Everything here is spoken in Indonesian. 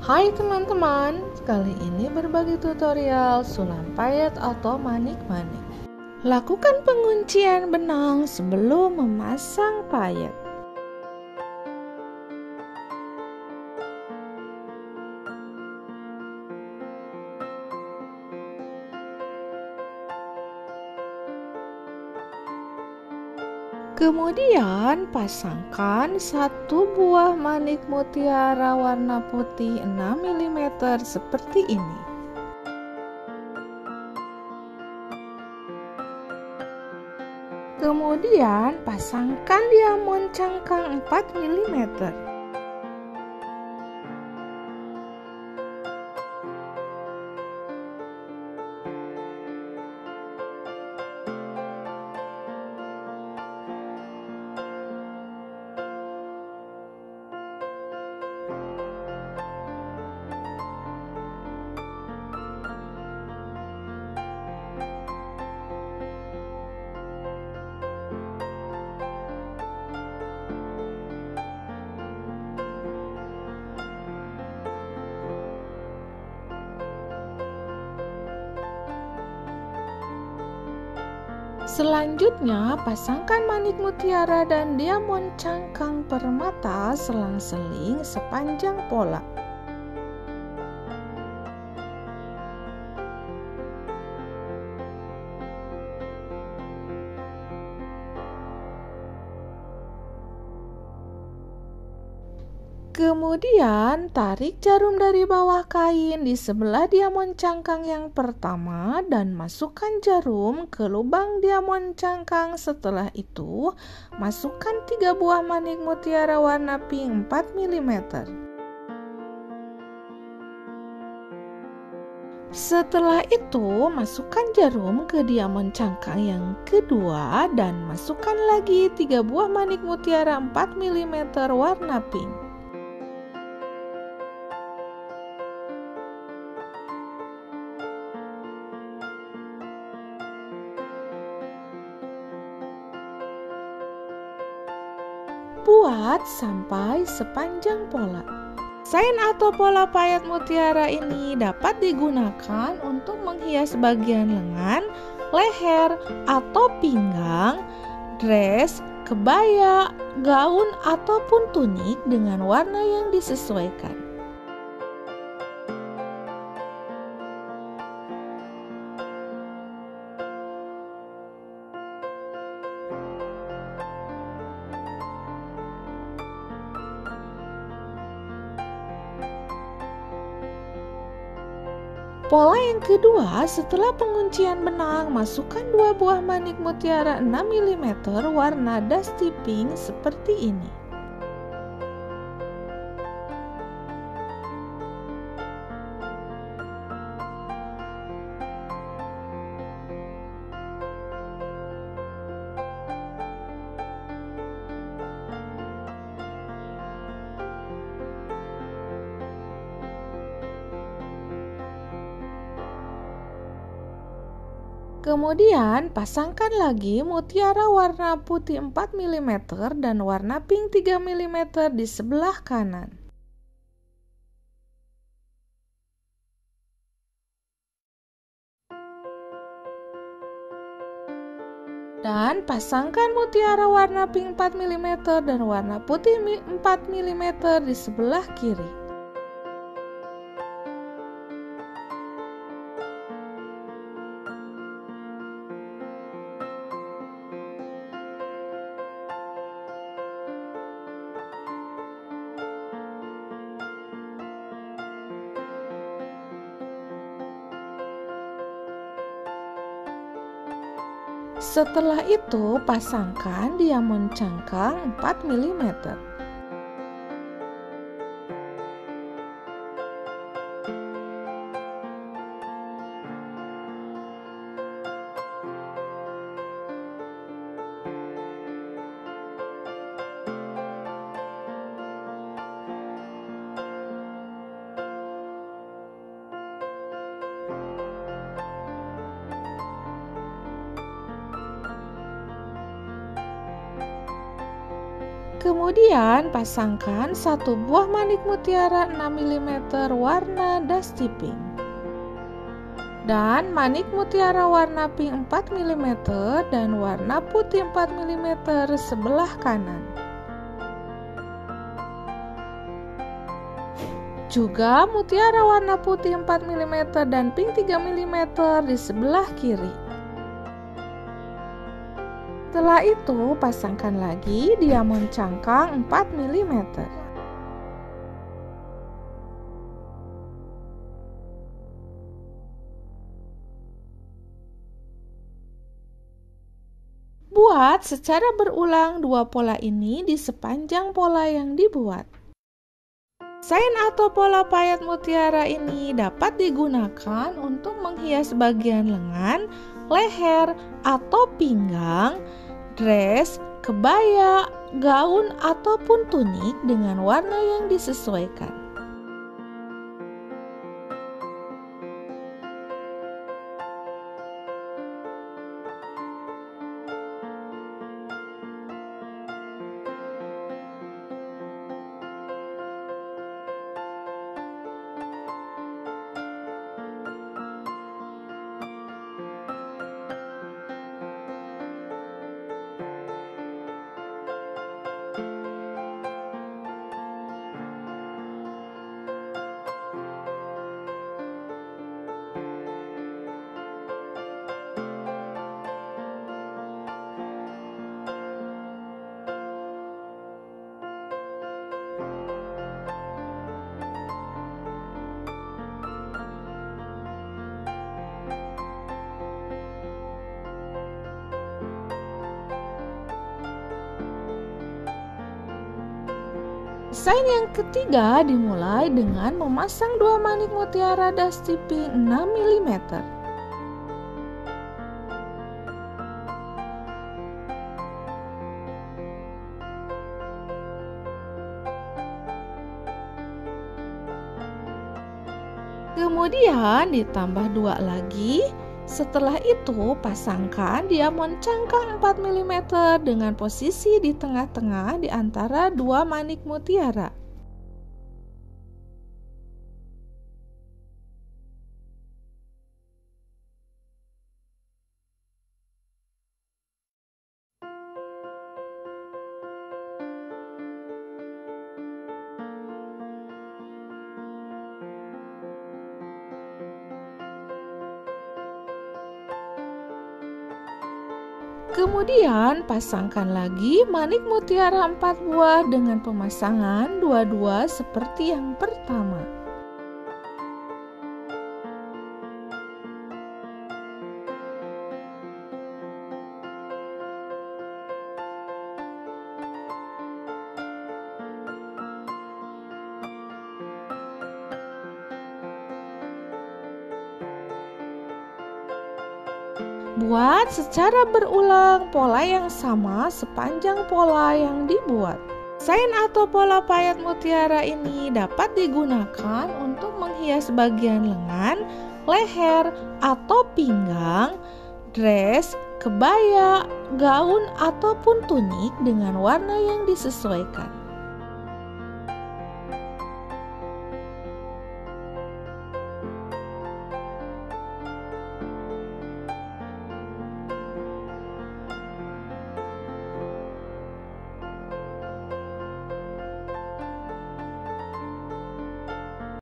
Hai teman-teman, kali ini berbagi tutorial sulam payet atau manik-manik. Lakukan penguncian benang sebelum memasang payet. Kemudian pasangkan satu buah manik mutiara warna putih 6 mm seperti ini. Kemudian pasangkan diamond cangkang 4 mm. Selanjutnya, pasangkan manik mutiara dan diamond cangkang permata selang-seling sepanjang pola. Kemudian, tarik jarum dari bawah kain di sebelah diamond cangkang yang pertama dan masukkan jarum ke lubang diamond cangkang. Setelah itu, masukkan 3 buah manik mutiara warna pink 4 mm. Setelah itu, masukkan jarum ke diamond cangkang yang kedua dan masukkan lagi 3 buah manik mutiara 4 mm warna pink. Buat sampai sepanjang pola. Desain atau pola payet mutiara ini dapat digunakan untuk menghias bagian lengan, leher, atau pinggang, dress, kebaya, gaun, ataupun tunik dengan warna yang disesuaikan. Pola yang kedua, setelah penguncian benang, masukkan 2 buah manik mutiara 6 mm warna dusty pink seperti ini. Kemudian pasangkan lagi mutiara warna putih 4 mm dan warna pink 3 mm di sebelah kanan. Dan pasangkan mutiara warna pink 4 mm dan warna putih 4 mm di sebelah kiri. Setelah itu, pasangkan diamond cangkang 4 mm. Kemudian pasangkan satu buah manik mutiara 6 mm warna dusty pink dan manik mutiara warna pink 4 mm dan warna putih 4 mm sebelah kanan. Juga mutiara warna putih 4 mm dan pink 3 mm di sebelah kiri. Setelah itu, pasangkan lagi diamond cangkang 4 mm. Buat secara berulang dua pola ini di sepanjang pola yang dibuat. Sain atau pola payet mutiara ini dapat digunakan untuk menghias bagian lengan, leher, atau pinggang, dress, kebaya, gaun, ataupun tunik dengan warna yang disesuaikan. Desain yang ketiga dimulai dengan memasang dua manik mutiara dusty pink 6 mm. Kemudian ditambah dua lagi. Setelah itu pasangkan diamond cangkang 4 mm dengan posisi di tengah-tengah di antara dua manik mutiara. Kemudian pasangkan lagi manik mutiara 4 buah dengan pemasangan dua-dua seperti yang pertama. Buat secara berulang pola yang sama sepanjang pola yang dibuat. Sain atau pola payet mutiara ini dapat digunakan untuk menghias bagian lengan, leher, atau pinggang, dress, kebaya, gaun, ataupun tunik dengan warna yang disesuaikan.